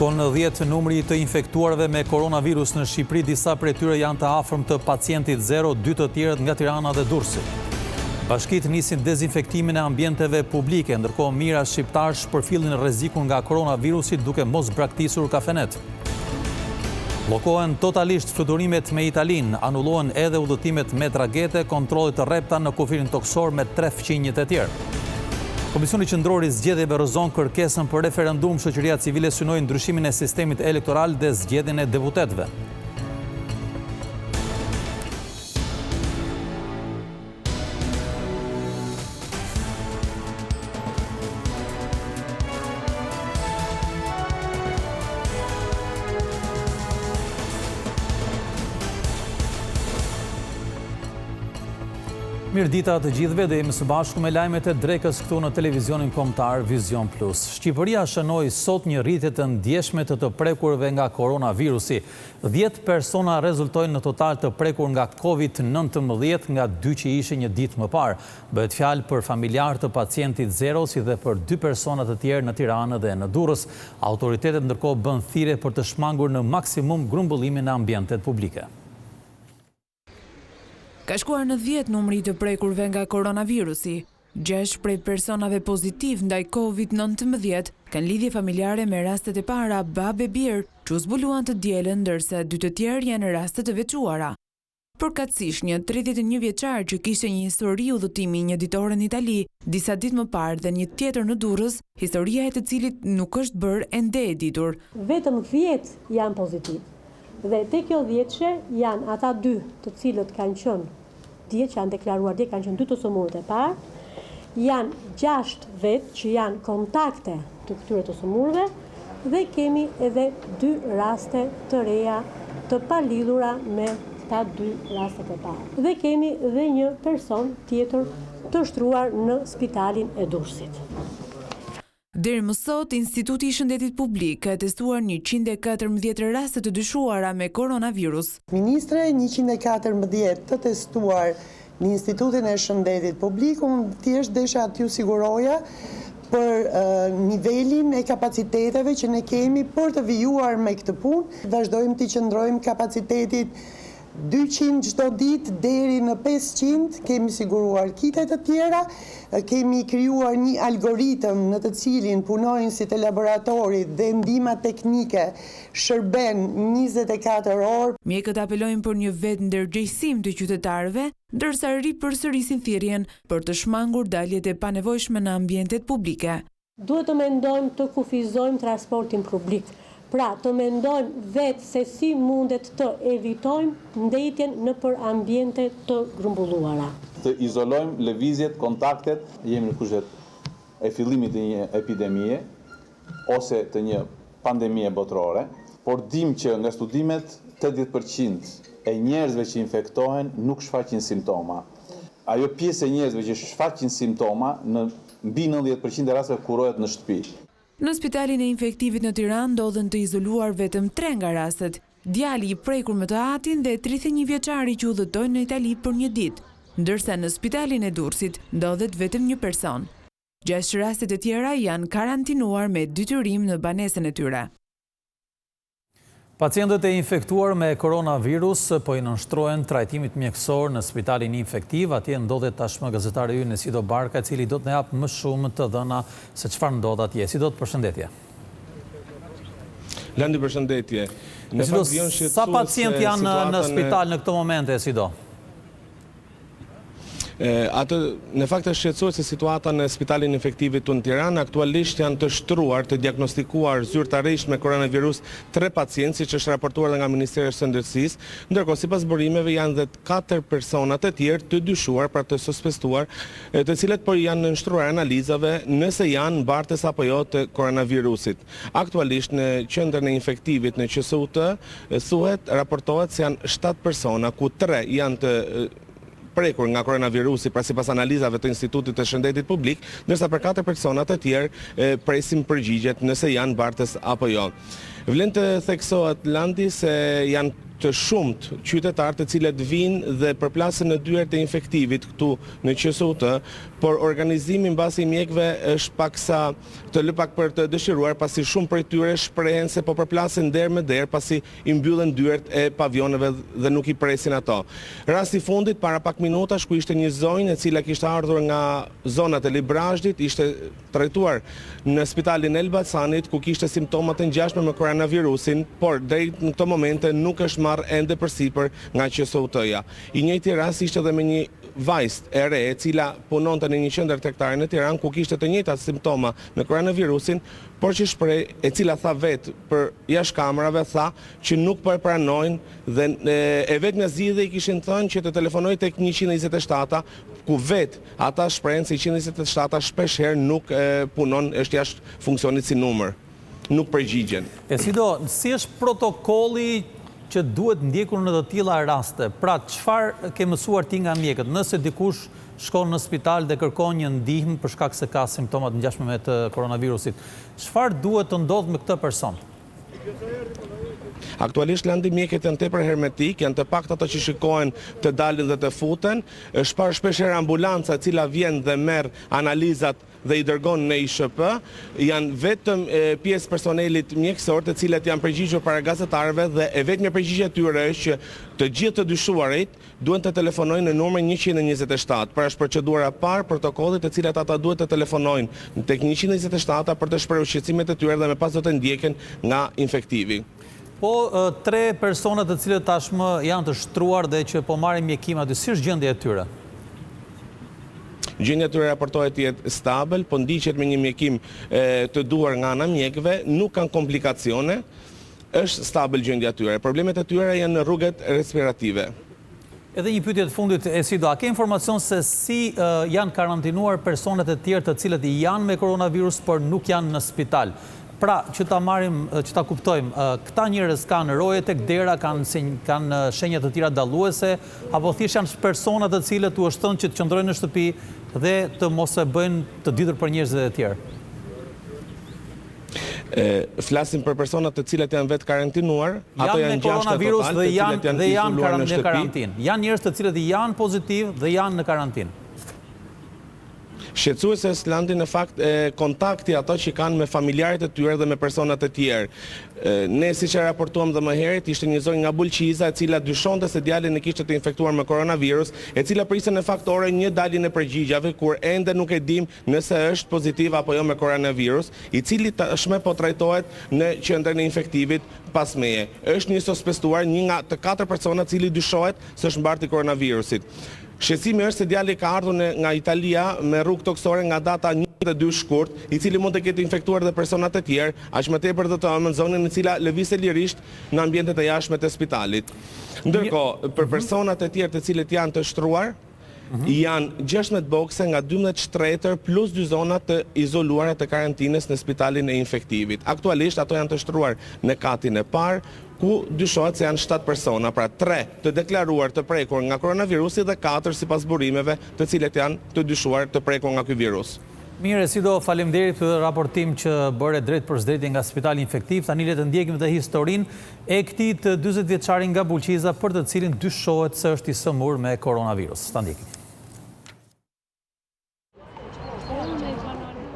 Shkon në 10 numri të infektuarve me koronavirus në Shqipëri, disa prej tyre janë të afërm të pacientit zero, 2 të tjerët nga Tirana dhe Durrësi. Bashkitë nisin dezinfektimin e ambienteve publike, ndërkohë mijëra shqiptarë shpërfillin rrezikun nga koronavirusi duke mos braktisur kafenet. Bllokohen totalisht fluturimet me Italinë, anullohen edhe udhëtimet me tragete, kontrollet të rrepta në kufirin toksor me 3 fqinjet e tjerë. Komisioni Qendror i Zgjedhjeve rrëzon kërkesën për referendum. Shoqëria civile synoi ndryshimin e sistemit elektoral dhe zgjedhjen e deputetëve. Mirë dita të gjithëve, dhe jemi së bashku me lajmet e drekës këtu në televizionin kombëtar Vizion Plus. Shqipëria shënoi sot një rritje të ndjeshme të prekurve nga koronavirusi. 10 persona rezultojnë në total të prekur nga COVID-19, nga 2 që ishin një ditë më parë. Bëhet fjalë për familjar të pacientit zero, si dhe për 2 persona të tjerë në Tiranë dhe në Durrës. Autoritetet ndërkohë bën thirrje për të shmangur në maksimum grumbullimin në ambientet publike. Ka shkuar në 10 numri të prekurve nga koronavirusi. 6 prej personave pozitiv ndaj COVID-19 kanë lidhje familjare me rastet e para babë e birë që u zbuluan të dielën, ndërsa 2 të tjerë janë raste të veçuara. Përkatësisht, një 31 vjeçar që kishte një histori udhëtimi një ditore në Itali, disa ditë më parë dhe një tjetër në Durrës, historia e të cilit nuk është bërë ende e ditur. Vetëm 10 janë pozitiv. Dhe te kjo 10 janë ata 2 të cilët kanë qenë, 10 që janë deklaruar, kanë qenë 2 të sëmurët e parë, janë 6 vetë që janë kontakte të këtyre të sëmurëve, dhe kemi edhe 2 raste të reja të palidhura me ta 2 rastet e parë. Dhe kemi dhe një person tjetër të shtruar në spitalin e Durrësit. Deri më sot, Instituti i Shëndetit Publik ka testuar 114 raste të dyshuara me koronavirus. Ministre, 114 të testuar në Institutin e Shëndetit Publik, unë thjesht desha t'ju siguroja për nivelin e kapaciteteve që ne kemi për të vijuar me këtë punë. Vazhdojmë të qëndrojmë kapacitetit 200 çdo ditë deri në 500, kemi siguruar kitet të tjera, kemi krijuar një algoritëm në të cilin punojnë si të laboratorit dhe ndihma teknike shërben 24 orë. Mjekët apelojnë për një vetë ndërgjegjësim të qytetarëve, ndërsa ripërsërisin thirrjen për të shmangur daljet e panevojshme në ambientet publike. Duhet të mendojmë të kufizojmë transportin publik. Pra, të mendojmë vetë se si mundet të evitojmë ndëjtjen në për ambiente të grumbulluara. Të izolojmë lëvizjet, kontaktet, jemi në kushtet e fillimit të një epidemie ose të një pandemie botërore, por dim që nga studimet 80% e njerëzve që infektohen nuk shfaqin simptoma. Ajo pjesë e njerëzve që shfaqin simptoma në mbi 90% e rasteve kurohet në shtëpi. Në spitalin e infektivit në Tiranë ndodhen të izoluar vetëm 3 nga rastet, djali i prekur me të atin dhe 31 vjeçari që udhëtojnë në Itali për një ditë, ndërsa në spitalin e Durrësit ndodhet vetëm një person. 6 rastet e tjera janë karantinuar me detyrim në banesën e tyre. Pacientët e infektuar me koronavirus po i nënshtrohen trajtimit mjekësor në spitalin infektiv. Atje ndodhet tashmë gazetari ynë Sido Barka, i cili do të na jap më shumë të dhëna se çfarë ndodh atje. Sido, përshëndetje. Landi, përshëndetje. Sa pacient janë në spital në këtë moment, Sido? Në fakt është shqetësuar se situata në spitalin infektivit të në Tiranë aktualisht janë të shtruar, të diagnostikuar zyrtarisht me koronavirus 3 pacientë, siç është raportuar nga Ministria e Shëndetësisë, ndërkohë sipas burimeve janë dhe 4 persona të tjerë të dyshuar, pra të suspektuar, të cilët po janë nënshtruar analizave nëse janë mbartës apo jo të koronavirusit. Aktualisht në qendrën e infektivit në QSUT thuhet, raportohet se janë 7 persona, ku 3 janë të prekur nga koronavirusi, pra sipas analizave të Institutit të Shëndetit Publik, ndërsa për 4 persona të tjerë presim përgjigjet nëse janë mbartës apo jo. Vlen të theksohet, Landi, se janë të shumt qytetarë të cilët vinë dhe përplasen në dyert e infektivit këtu në QSUT, por organizimi mbasi i mjekëve është paksa të lë pak për të dëshiruar, pasi shumë prej tyre shprehen se po përplasen derë me derë pasi i mbyllen dyert e pavioneve dhe nuk i presin ato. Rasti i fundit para pak minutash ku ishte një zonjë e cila kishte ardhur nga zonat e Librazhdit, ishte trajtuar në spitalin e Elbasanit ku kishte simptomat e ngjashme me koronavirusin, por deri në këtë momente nuk është marrë ende përsipër nga QSUT-ja. I njëjti rast ishte edhe me një vajzë e re e cila punonte në një qendër tregtare në Tiranë ku kishte të njëjtat simptoma me koronavirusin, por që shpreh, e cila tha vetë për jashtëkamerave, tha që nuk po e pranojnë dhe e vetmja zgjidhje i kishin thënë që të telefonojë tek 127, ku vetë ata shprehen se 127 shpesh herë nuk punon, është jashtë funksionit si numër, nuk përgjigjen. Si është protokolli që duhet ndjekur në të tilla raste? Pra, çfarë ke mësuar ti nga mjekët? Nëse dikush shkon në spital dhe kërkon një ndihmë për shkak se ka simptomat ngjashme me të koronavirusit, çfarë duhet të ndodhë me këtë person? Aktualisht landi mjekët janë tepër hermetik, janë të pakta ato që shikohen të dalin dhe të futen, është parë shpeshherë ambulanca e cila vjen dhe merr analizat dhe i dërgon në ISHP, janë vetëm pjesë personelit mjekësor të cilët janë përgjigjur para gazetarëve dhe e vetmja përgjigje e tyre është që të gjithë të dyshuarit duhen të telefonojnë në numrin 127. Pra është procedura e parë protokollit të cilat ata duhet të telefonojnë tek 127 për të shprehur shqetësimet e tyre dhe më pas do të ndjeken nga infektivi. Po, 3 personat të cilët tashmë janë të shtruar dhe që po marrin mjekim aty, si është gjendja e tyre? Gjendja e tyre raportohet të jetë stabil, po ndiqet me një mjekim të duar nga ana mjekëve, nuk kanë komplikacione, është stabil gjendja e tyre. Problemet e tyre janë në rrugët respirative. Edhe një pyetje të fundit, Esido, a ke informacion se si janë karantinuar personat e tjerë të cilët janë me koronavirus, por nuk janë në spital? Pra, që ta kuptojmë, këta njerëz kanë roje tek dera, kanë shenja të tjera dalluese, apo thjesht janë persona të cilët u është thënë që të qëndrojnë në shtëpi dhe të mos e bëjnë të ditur për njerëzit e tjerë? Flasim për personat të cilët janë vetë karantinuar, ato janë 6 total, dhe janë në karantinë. Janë njerëz të cilët janë pozitiv dhe janë në karantinë. Shqetësuese është landi në fakt kontakti ato që kanë me familjarët e tyre dhe me personat e tjerë. Ne siç e raportuam dhe më herët, ishte një zonjë nga Bulqiza e cila dyshonte se djalin e kishte të infektuar me koronavirus, e cila priste në fakt ore 1 daljen e përgjigjave, kur ende nuk e dim nëse është pozitiv apo jo me koronavirus, i cili tashmë po trajtohet në qendrën e infektivit pas meje. Është një sospestuar, një nga të 4 persona cili dyshohet se është mbarti koronavirusit. Shqetësimi është se djali ka ardhur nga Italia me rrugë toksore nga data 22 shkurt, i cili mund të ketë infektuar dhe personat e tjerë, aq më tepër do të ëmbël në zonën në cila lëvizte lirisht në ambientet e jashtme të spitalit. Ndërkohë, për personat e tjerë të cilët janë të shtruar, janë 16 bokse nga 12 shtretër plus 2 zona të izoluara të karantinës në spitalin e infektivit. Aktualisht ato janë të shtruar në katin e parë, ku dyshohet se janë 7 persona, pra 3 të deklaruar të prekur nga koronavirusi dhe 4 sipas burimeve të cilët janë të dyshuar të prekur nga ky virus. Mirë, Esido, faleminderit për raportim që bëre drejt për drejt nga spitali infektiv. Tani le të ndjekim dhe historinë e këtij të 40 vjeçari nga Bulqiza për të cilin dyshohet se është i sëmurë me koronavirus. Ta ndjekim.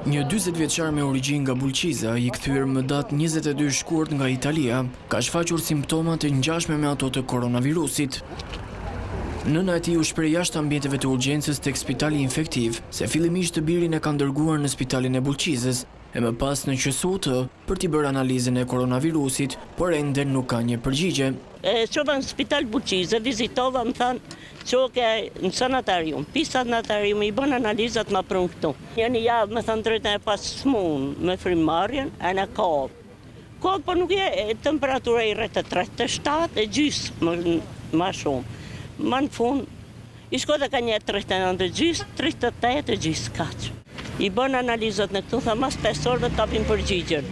Një 40 vjeçar me origjinë nga Bulqiza, i kthyer më datë 22 shkurt nga Italia, ka shfaqur simptomat e ngjashme me ato të koronavirusit. Nëna e tij u shpreh jashtë ambienteve të urgjencës tek spitali infektiv, se fillimisht të birin e ka dërguar në spitalin e Bulqizës e më pas në QSUT për t'i bërë analizën e koronavirusit, por ende nuk ka një përgjigje. Qova në spital Bulqizë, vizitova, më thanë qoke në sanatarium. Pi sanatarium i bën analizat ma prun këtu. Një javë më thanë drejtën e pas smun me frimarjen e në kohë. Kohë po nuk e temperatura i rreth 37 e gjysë ma shumë. Ma në fund, i shkota ka një 39 e gjysë, 38 e gjysë kaqë. I bën analizat në këtu, tha mas 5 orë dhe tapin përgjigjen.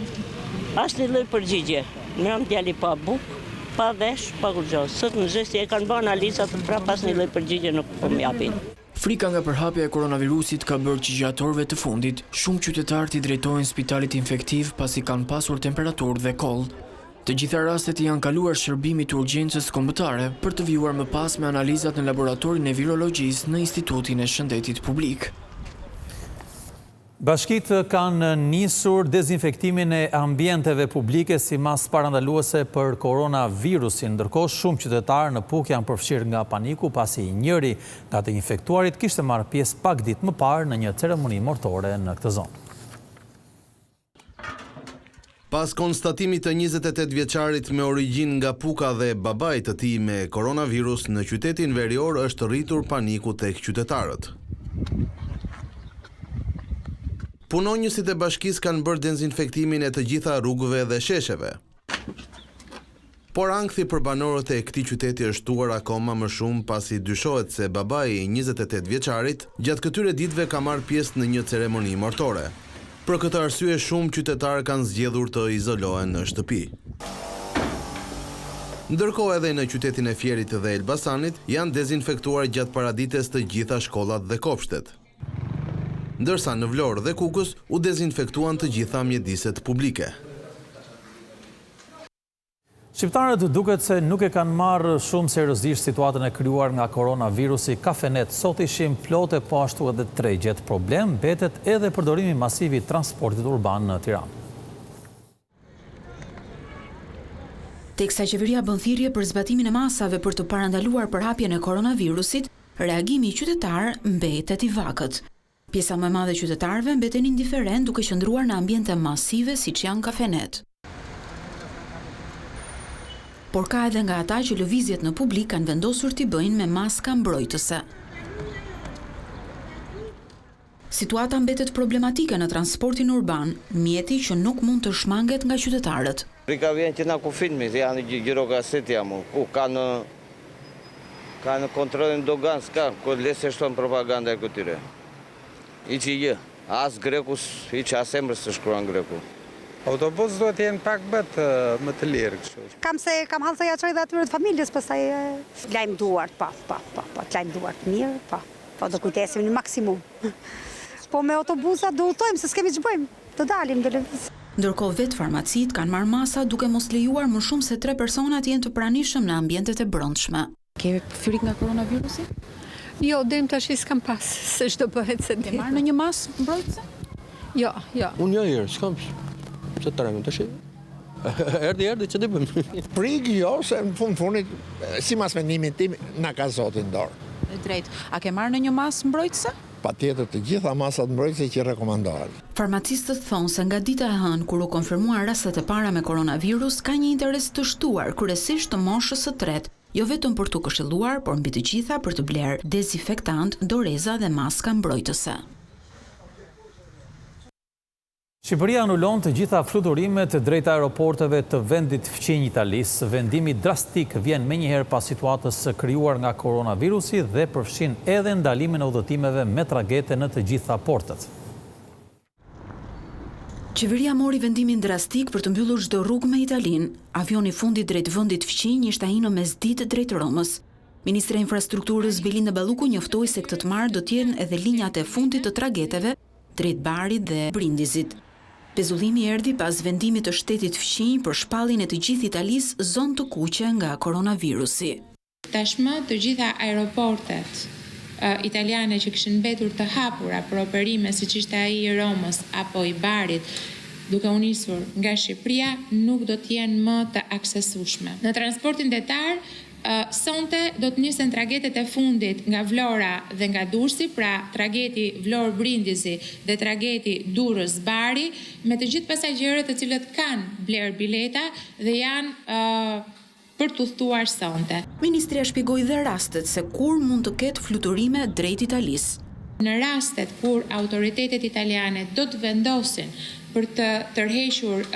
As një lloj përgjigje. Mram djali pa bukë, pa vesh, pa kurgjo. Sot në zesti e kanë bën analizat dhe pra pas një lloj përgjigje nuk po m'japin. Frika nga përhapja e koronavirusit ka bërë që gjatë orëve të fundit, shumë qytetarë t'i drejtojnë spitalit infektiv pasi kanë pasur temperaturë dhe koll. Të gjitha rastet janë kaluar shërbimit të urgjencës kombëtare për të vjuar më pas me analizat në laboratorin e virologjisë në Institutin e Shëndetit Publik. Bashkitë kanë nisur dezinfektimin e ambienteve publike si mas parandaluese për koronavirusin, ndërkohë shumë qytetarë në Puk janë përfshirë nga paniku pasi njëri nga të infektuarit kishte marrë pjesë pak ditë më parë në një ceremoni mortore në këtë zonë. Pas konstatimit të 28 vjeçarit me origjinë nga Puka dhe babait të tij me koronavirus në qytetin verior është rritur paniku tek qytetarët. Punonjësit e bashkisë kanë bërë dezinfektimin e të gjitha rrugëve dhe shesheve. Por ankthi për banorët e këtij qyteti është shtuar akoma më shumë pasi dyshohet se babai i 28 vjeçarit gjatë këtyre ditëve ka marrë pjesë në një ceremoni martore. Për këtë arsye shumë qytetarë kanë zgjedhur të izolohen në shtëpi. Ndërkohë edhe në qytetin e Fierit dhe Elbasanit janë dezinfektuar gjatë paradites të gjitha shkollat dhe kopshtet. Ndërsa në Vlorë dhe Kukës u dezinfektuan të gjitha mjediset publike. Shqiptarët duket se nuk e kanë marrë shumë seriozisht situatën e krijuar nga koronavirusi. Kafenet sot ishin plotë, po ashtu edhe tregjet. Problem mbetet edhe përdorimi masiv i transportit urban në Tiranë. Teksa qeveria bën thirrje për zbatimin e masave për të parandaluar përhapjen e koronavirusit, reagimi i qytetar mbetet i vakët. Pjesa më e madhe e qytetarëve mbeten indiferent duke qëndruar në ambiente masive siç janë kafenet. Por ka edhe nga ata që lëvizjet në publik kanë vendosur t'i bëjnë me maska mbrojtëse. Situata mbetet problematike në transportin urban, mjeti që nuk mund të shmanget nga qytetarët. Rika vjen që na ku filmi, janë gjirogaset jamu, ku kanë kontrolin dogan, s'ka, ku lesë shton propaganda e këtyre. I që jë, as grekus, i që as emrës të shkruan greku. Autobus duhet jenë pak më të lirë. Kam hanë se ja qoj dhe atyre të familjes, pëstaj lajmë duart, lajmë duart mirë, do kujtesim një maksimum. Po me autobusa do utojmë, se s'kemi që bëjmë, do dalim, do lëviz. Ndërkohë vetë farmacit kanë marrë masa duke mos lejuar më shumë se 3 personat jenë të pranishëm në ambientet e brendshme. Ke fyrik nga koronavirusi? Jo, deri tash s'kam pas, se çdo bëhet se Ke marrë në një mas mbrojtëse? Jo. Unë jo, s'kam. Se të rëmë të shi. Erdi, që të bëjmë. Prik, jo, se në fundit, si mas mendimin tim, na ka zotin dorë. Drejt, a ke marrë në një mas mbrojtëse? Patjetër të gjitha masat mbrojtëse që rekomandohen. Farmacistët thonë se nga dita e hënë kur u konfirmuar rastet e para me koronavirus, ka një interes të shtuar, kryesisht të moshës së tretë, jo vetëm për të këshilluar, por mbi të gjitha për të blerë dezinfektant, doreza dhe maska mbrojtëse. Shqipëria anulon të gjitha fluturimet drejt aeroporteve të vendit fqinj Italisë. Vendimi drastik vjen menjëherë pas situatës së krijuar nga koronavirusi dhe përfshin edhe ndalimin e udhëtimeve me tragete në të gjitha portët. Qeveria mori vendimin drastik për të mbyllur çdo rrugë me Italinë. Avioni fundi drejt vendit fqinj ishte ai në mesditë drejt Romës. Ministri i Infrastrukturës Belinda Balluku njoftoi se këtë të marrë do të jenë edhe linjat e fundit të trageteve drejt Barit dhe Brindizit. Pezullimi erdhi pas vendimit të shtetit fqinj për shpalljen e të gjithë Italisë zonë të kuqe nga koronavirusi. Tashmë të gjitha aeroportet italiane që kishin mbetur të hapura për operime siç ishte ai i Romës apo i Barit, duke u nisur nga Shqipëria, nuk do të jenë më të aksesueshme. Në transportin detar, sonte do të nisen tragetet e fundit nga Vlora dhe nga Durrësi, pra trageti Vlorë-Brindisi dhe trageti Durrës-Bari, me të gjithë pasagjerët të cilët kanë bler bileta dhe janë për të udhëtuar sonte. Ministria shpjegoi dhe rastet se kur mund të ketë fluturime drejt Italisë. Në rastet kur autoritetet italiane do të vendosin për të tërhequr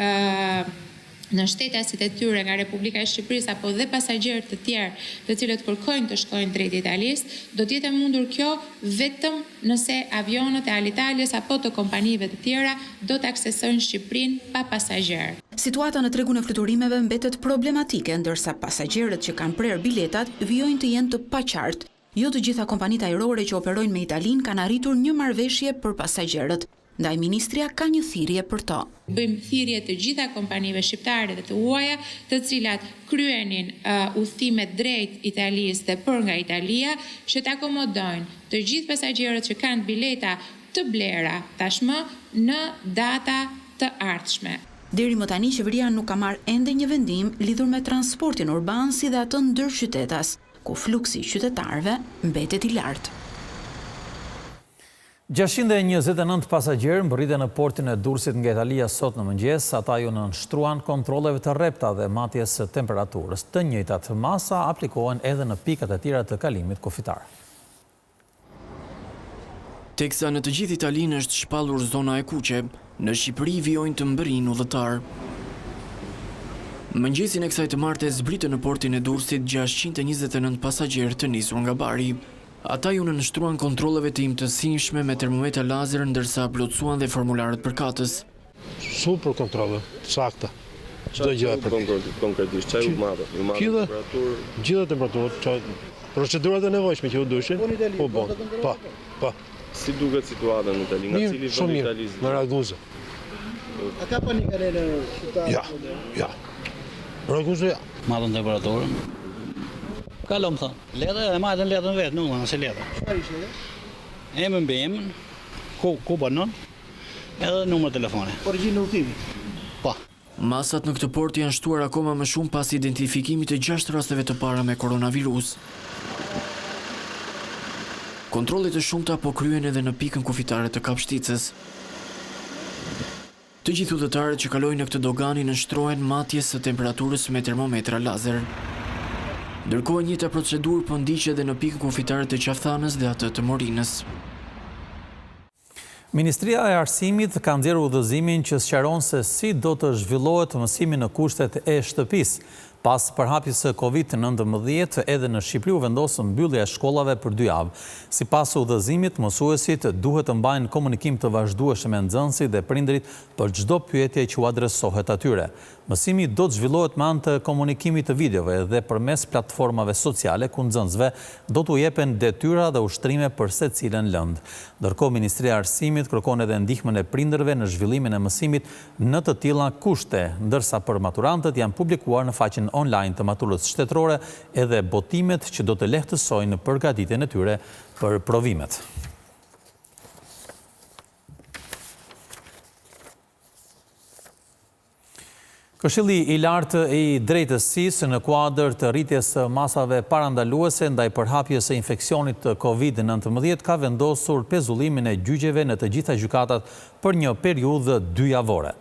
në shtetasit e tyre nga Republika e Shqipërisë apo dhe pasagjerë të tjerë të cilët kërkojnë të shkojnë drejt Italisë, do të jetë e mundur kjo vetëm nëse avionët e Alitalis apo të kompanive të tjera do të aksesojnë Shqipërinë pa pasagjerë. Situata në tregun e fluturimeve mbetet problematike, ndërsa pasagjerët që kanë prerë biletat vijojnë të jenë të paqartë. Jo të gjitha kompanitë ajrore që operojnë me Italinë kanë arritur një marrëveshje për pasagjerët. ndaj ministria ka një thirrje për to. Bëjmë thirrje të gjitha kompanive shqiptare dhe të huaja, të cilat kryenin udhëtime drejt Italisë dhe për nga Italia, që të akomodojnë të gjithë pasagjerët që kanë bileta të blera tashmë në data të ardhshme. Deri më tani qeveria nuk ka marrë ende një vendim lidhur me transportin urban si dhe atë ndërqytetas, ku fluksi qytetarëve mbetet i lartë. 629 pasagjerë mbërritën në portin e Durrësit nga Italia sot në mëngjes, ata ju nënshtruan kontrolleve të rrepta dhe matjes së temperaturës. Të njëjtat masa aplikohen edhe në pikat e tjera të kalimit kufitar. Teksa në të gjithë Italinë është shpallur zona e kuqe, në Shqipëri vijojnë të mbërin udhëtar. Mëngjesin e kësaj të martes zbritën në portin e Durrësit 629 pasagjerë të nisur nga bari. Ata ju nënshtruan kontrolleve të imtësishme me termometra lazer ndërsa plotësuan dhe formularët përkatës. Super kontrolle, sakta. Çdo gjë e përkatës. Konkretisht, çfarë u marrë? Ju marrë temperaturë? Gjithë temperaturë, procedurat e nevojshme që u dushin, po bon. Pa. Si duket situata në Itali? Nga cili vend i Italisë? Në Ragusa. A ka panikare në qytet? Ja. Ragusa ja. Marrën temperaturën. Kalom thonë. Letra e marrën letrën vetë, nuk nëse letra. Çfarë ishte? Emën mbi emën, ku banon, edhe numër telefoni. Origjinë udhëtimi. Po. Masat në këtë port janë shtuar akoma më shumë pas identifikimit të 6 rasteve të para me koronavirus. Kontrollet e shumta po kryen edhe në pikën kufitare të Kapshticës. Të gjithë udhëtarët që kalojnë në këtë dogani nënshtrohen matjes së temperaturës me termometra lazer. Ndërkohë njëjta procedurë po ndiqet edhe në pikën kufitare të Qafthanës dhe atë të Morinës. Ministria e Arsimit ka nxjerrë udhëzimin që sqaron se si do të zhvillohet mësimi në kushtet e shtëpisë. Pas përhapjes së Covid-19, edhe në Shqipëri u vendosën mbyllja e shkollave për 2 javë. Sipas udhëzimit, mësuesit duhet të mbajnë komunikim të vazhdueshëm me nxënësit dhe prindërit për çdo pyetje që u adresohet atyre. Mësimi do të zhvillohet me anë të komunikimit të videove dhe përmes platformave sociale ku nxënësve do t'u jepen detyra dhe ushtrime për secilën lëndë. Ndërkohë, Ministria e Arsimit kërkon edhe ndihmën e prindërve në zhvillimin e mësimit në të tilla kushte, ndërsa për maturantët janë publikuar në faqen online të maturës shtetërore edhe botimet që do të lehtësojnë përgatitjen e tyre për provimet. Këshilli i lartë i drejtësisë në kuadër të rritjes së masave parandaluese ndaj përhapjes së infeksionit të Covid-19 ka vendosur pezullimin e gjyqjeve në të gjitha gjykatat për një periudhë 2 javore.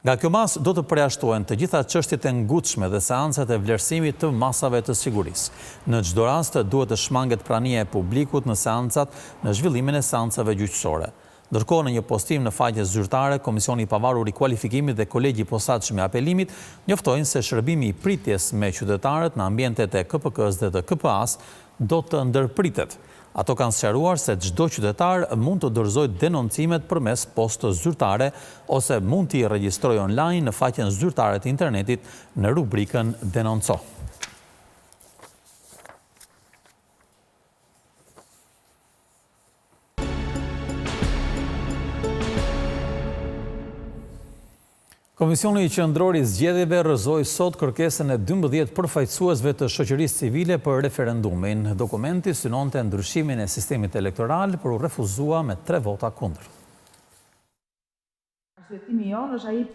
Nga kjo mas do të përjashtohen të gjitha çështjet e ngutshme dhe seancat e vlerësimit të masave të sigurisë. Në çdo rast duhet të shmanget prania e publikut në seancat në zhvillimin e seancave gjyqësore. Ndërkohë, në një postim në faqe zyrtare, Komisioni i Pavarur i Kualifikimit dhe Kolegji i Posaçëm i Apelimit njoftojnë se shërbimi i pritjes me qytetarët në ambientet e KPK-s dhe të KPA-s do të ndërpritet. Ato kanë sqaruar se çdo qytetar mund të dorëzojë denoncimet përmes postës zyrtare ose mund t'i regjistrojë online në faqen zyrtare të internetit në rubrikën Denonco. Komisioni Qendror i Zgjedhjeve rrëzoi sot kërkesën e 12 përfaqësuesve të shoqërisë civile për referendumin. Dokumenti synonte ndryshimin e sistemit elektoral, por u refuzua me 3 vota kundër.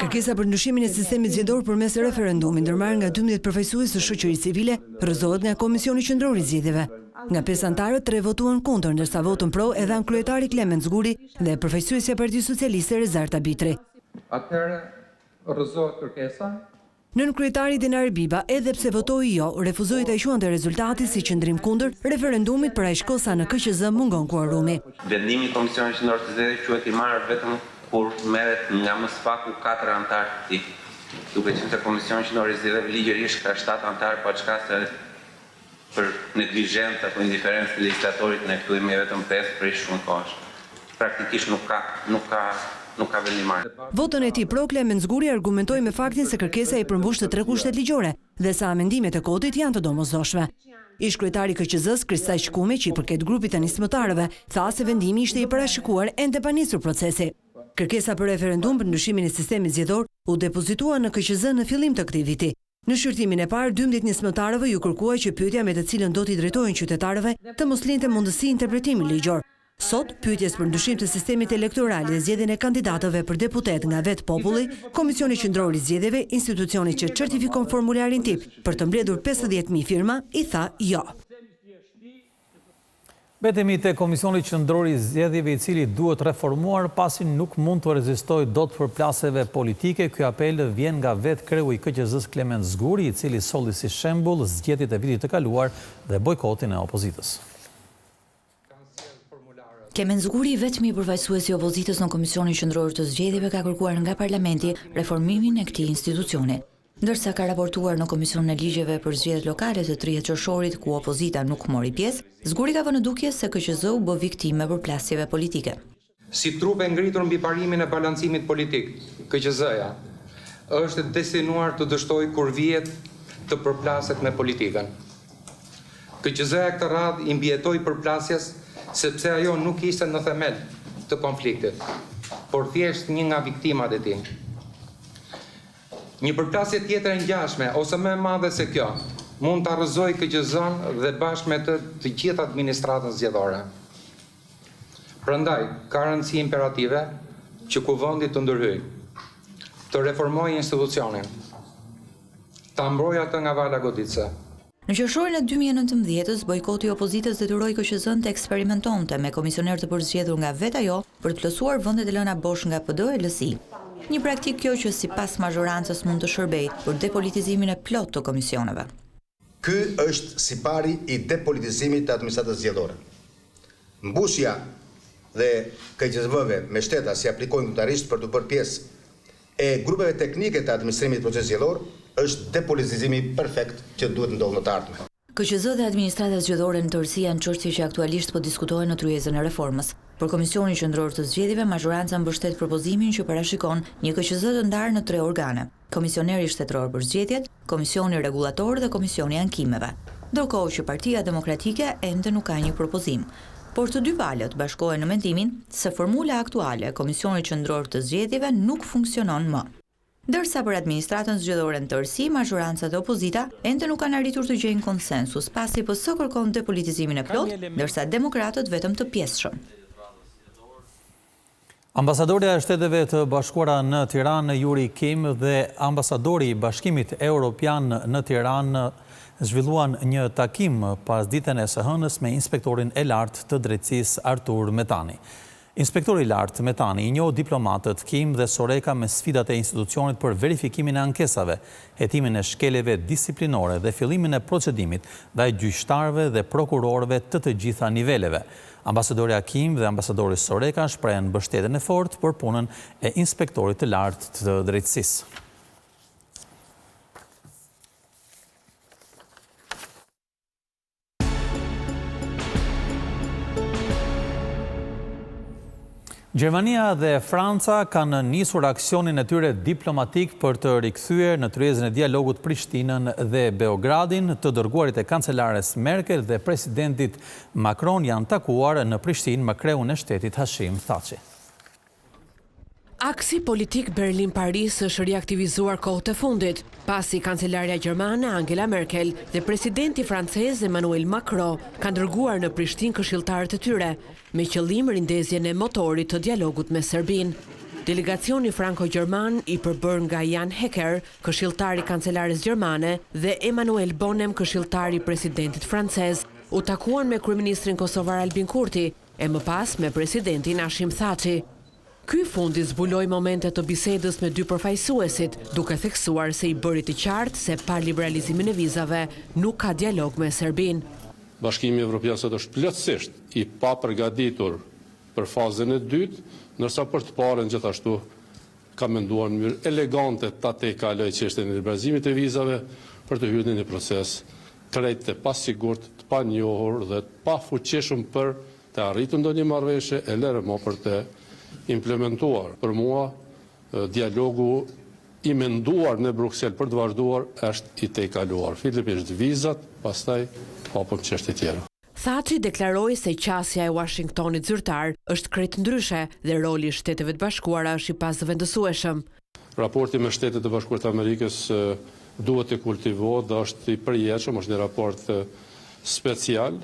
Kërkesa për ndryshimin e sistemit zgjedhor përmes referendumit ndërmarrë nga 12 përfaqësues të shoqërisë civile rrëzohet nga Komisioni Qendror i Zgjedhjeve. Nga 5 anëtarët 3 votuan kundër, ndërsa votën pro e dhan kryetari Klemen Zguri dhe përfaqësuesja e Partisë Socialiste Rezarta Bitri. Rrëzohet kërkesa. Nën kryetari Dinar Biba, edhe pse votoi jo, refuzoi ta quante rezultati si qëndrim kundër referendumit për aq kohë sa në KQZ mungon kuorumi. Vendimi i Komisionit Qendror të Zgjedhjeve quhet i marrë vetëm kur merret nga më së paku 4 anëtarë të tij. Duke qenë se Komisioni Qendror i Zgjedhjeve ligjërisht ka 7 anëtarë, pa çka se për neglizhencë apo indiferencë të legislatorit ne këtu jemi vetëm 5 prej shumë kohësh. Praktikisht nuk ka vendimar. Votën e tij pro Klemen Zguri argumentoi me faktin se kërkesa i përmbush të 3 kushtet ligjore dhe sa amendimet e kodit janë të domosdoshme. Ish kryetari i KQZ-s Kristaj Shkumi, që i përket grupit të nismëtarëve, tha se vendimi ishte i parashikuar ende pa nisur procesi. Kërkesa për referendum për ndryshimin e sistemit zgjedhor u depozitua në KQZ në fillim të këtij viti. Në shqyrtimin e parë, 12 nismëtarëve ju kërkuaj që pyetja me të cilën do t'i drejtojnë qytetarëve të mos linte mundësi interpretimi ligjor. Sot, pyetjes për ndryshim të sistemit elektoral dhe zgjedhjen e kandidatëve për deputet nga vetë populli, Komisioni Qendror i Zgjedhjeve, institucioni që certifikon formularin tip për të mbledhur 50.000 firma, i tha jo. Betemi te Komisioni Qendror i Zgjedhjeve, i cili duhet reformuar pasi nuk mund të rezistojë dot përplasjeve politike. Ky apel vjen nga vetë kreu i KQZ-s Klement Zguri, i cili solli si shembull zgjedhjet e vitit të kaluar dhe bojkotin e opozitës. Klement Zguri, vetmi përfaqësuesi i opozitës në Komisionin Qendror të Zgjedhjeve, ka kërkuar nga Parlamenti reformimin e këtij institucioni. Ndërsa ka raportuar në Komisionin e Ligjeve për zgjedhjet lokale të 30 qershorit, ku opozita nuk mori pjesë, Zguri ka vënë në dukje se KQZ u bë viktime përplasjeve politike. Si trup e ngritur mbi parimin e balancimit politik, KQZ-ja është destinuar të dështojë kur vihet të përplaset me politikën. KQZ-ja këtë radhë i mbijetoi përplasjes sepse ajo nuk ishte në themel të konfliktit, por thjesht një nga viktimat e tij. Një përplasje tjetër e ngjashme ose më e madhe se kjo mund të arrëzojë KQZ-n dhe bashkë me të gjithë administratën zgjedhore. Prandaj, ka rëndësi imperative që kuvendi të ndërhyjë, të reformojë institucionin, ta mbrojë atë nga vala goditëse. Në qershorin e 2019-s, bojkoti i opozitës detyroi KQZ-n të eksperimentonte me komisioner të përzgjedhur nga vetë ajo për të plotësuar vendet e lëna bosh nga PD e LSI. Një praktikë kjo që sipas mazhorancës mund të shërbejë për depolitizimin e plot të komisioneve. Ky është sipari i depolitizimit të administratës zgjedhore. Mbushja dhe KQZ-ve me shteta si aplikojnë kombëtarisht për të bërë pjesë e grupeve teknike të administrimit të procesit zgjedhor është depolitizimi perfekt që duhet ndodhë në të ardhmen. KQZ dhe administrata zgjedhore në tërësi janë çështje që aktualisht po diskutohen në tryezën e reformës. Për Komisionin Qendror të Zgjedhjeve, mazhoranca mbështet propozimin që parashikon një KQZ të ndarë në 3 organe: Komisioneri Shtetëror për Zgjedhjet, Komisioni Rregullator dhe Komisioni Ankimeve. Ndërkohë që Partia Demokratike ende nuk ka një propozim. Por të dy palët bashkohen në mendimin se formula aktuale e Komisionit Qendror të Zgjedhjeve nuk funksionon më. Ndërsa për administratën zgjedhore në tërësi, mazhoranca dhe opozita ende nuk kanë arritur të gjejnë konsensus, pasi PS kërkon depolitizimin e plot, ndërsa demokratët vetëm të pjesshëm. Ambasadorja e Shteteve të Bashkuara në Tiranë, Yuri Kim, dhe ambasadori i Bashkimit Evropian në Tiranë zhvilluan një takim pas ditën e së hënës me inspektorin e lartë të drejtësisë Artur Metani. Inspektori i lartë Metani i njoh diplomatët Kim dhe Soreka me sfidat e institucionit për verifikimin e ankesave, hetimin e shkeleve disiplinore dhe fillimin e procedimit ndaj gjyqtarëve dhe prokurorëve të gjitha niveleve. Ambasadorja Kim dhe ambasadori Soreka shprehen mbështetjen e fortë për punën e inspektorit të lartë të drejtësisë. Gjermania dhe Franca kanë nisur aksionin e tyre diplomatik për të rikthyer në tryezën e dialogut Prishtinën dhe Beogradin. Të dërguarit e kancelares Merkel dhe presidentit Macron janë takuar në Prishtinë me kreun e shtetit Hashim Thaçi. Aksi politik Berlin-Paris është reaktivizuar kohët e fundit, pasi kancelarja gjermane Angela Merkel dhe presidenti francez Emmanuel Macron kanë dërguar në Prishtinë këshilltarët e tyre, me qëllim rindezjen e motorit të dialogut me Serbinë. Delegacioni franko-gjerman i përbërë nga Jan Hecker, këshilltari kancelares gjermane, dhe Emmanuel Bonnem, këshilltari presidentit francez, u takuan me kryeministrin kosovar Albin Kurti e më pas me presidentin Hashim Thaçi. Ky fundi zbuloi momentet të bisedës me dy përfaqësuesit, duke theksuar se i bëri të qartë se pa liberalizimin e vizave nuk ka dialog me Serbinë. Bashkimi Evropian sot është plotësisht i papërgatitur për fazën e dytë, ndërsa për të parën gjithashtu ka menduar në mënyrë elegante ta tejkalojë çështjen e liberalizimit të vizave për të hyrë në një proces krejt të pasigurt, të panjohur dhe të pafuqishëm për të arritur ndonjë marrëveshje e lërë më për të implementuar. Për mua, dialogu i menduar në Bruksel për të vazhduar është i tejkaluar. Fillimisht vizat, pastaj hapëm çështje tjera. Thaçi deklaroi se qasja e Washingtonit zyrtar është krejt ndryshe dhe roli i Shteteve të Bashkuara është i pazëvendësueshëm. Raporti me Shtetet e Bashkuara të Amerikës duhet të kultivohet dhe është i përjetshëm, është një raport special.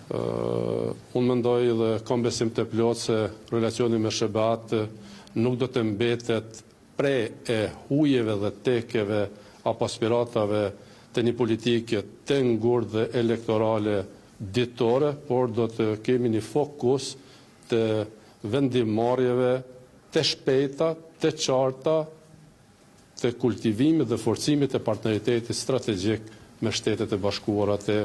Unë mendoj dhe kam besim të plot se relacioni me SBA-t nuk do të mbetet pre e hujeve dhe tekeve apo aspiratave të një politike të ngurtë dhe elektorale ditore, por do të kemi një fokus të vendimarrjeve të shpejta, të qarta, të kultivimit dhe forcimit të partenaritetit strategjik me Shtetet e Bashkuara të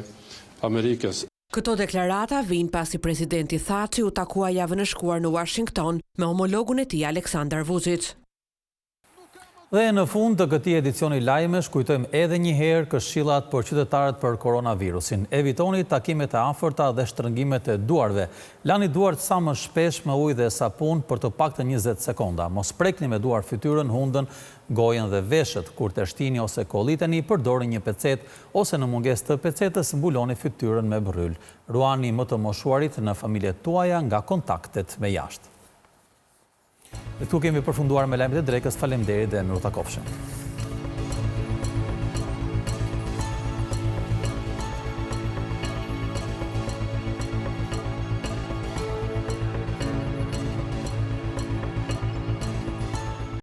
Amerikës. Këto deklarata vijnë pasi presidenti Thaçi u takua javën e shkuar në Washington me homologun e tij Aleksandar Vučić. Dhe në fund të këtij edicioni Lajmesh kujtojmë edhe një herë këshillat për qytetarët për koronavirusin. Evitoni takimet e afërta dhe shtrëngimet e duarve. Lani duart sa më shpesh me ujë dhe sapun për të paktën 20 sekonda. Mos prekni me duar fytyrën, hundën, gojen dhe veshët. Kur të shtini ose kolliteni, përdorni një pecet ose në mungesë të pecetës mbuloni fytyrën me bryl. Ruani më të moshuarit në familjet tuaja nga kontaktet me jashtë. Këtu kemi përfunduar me lajmet e drekës. Faleminderit dhe miru takofshëm.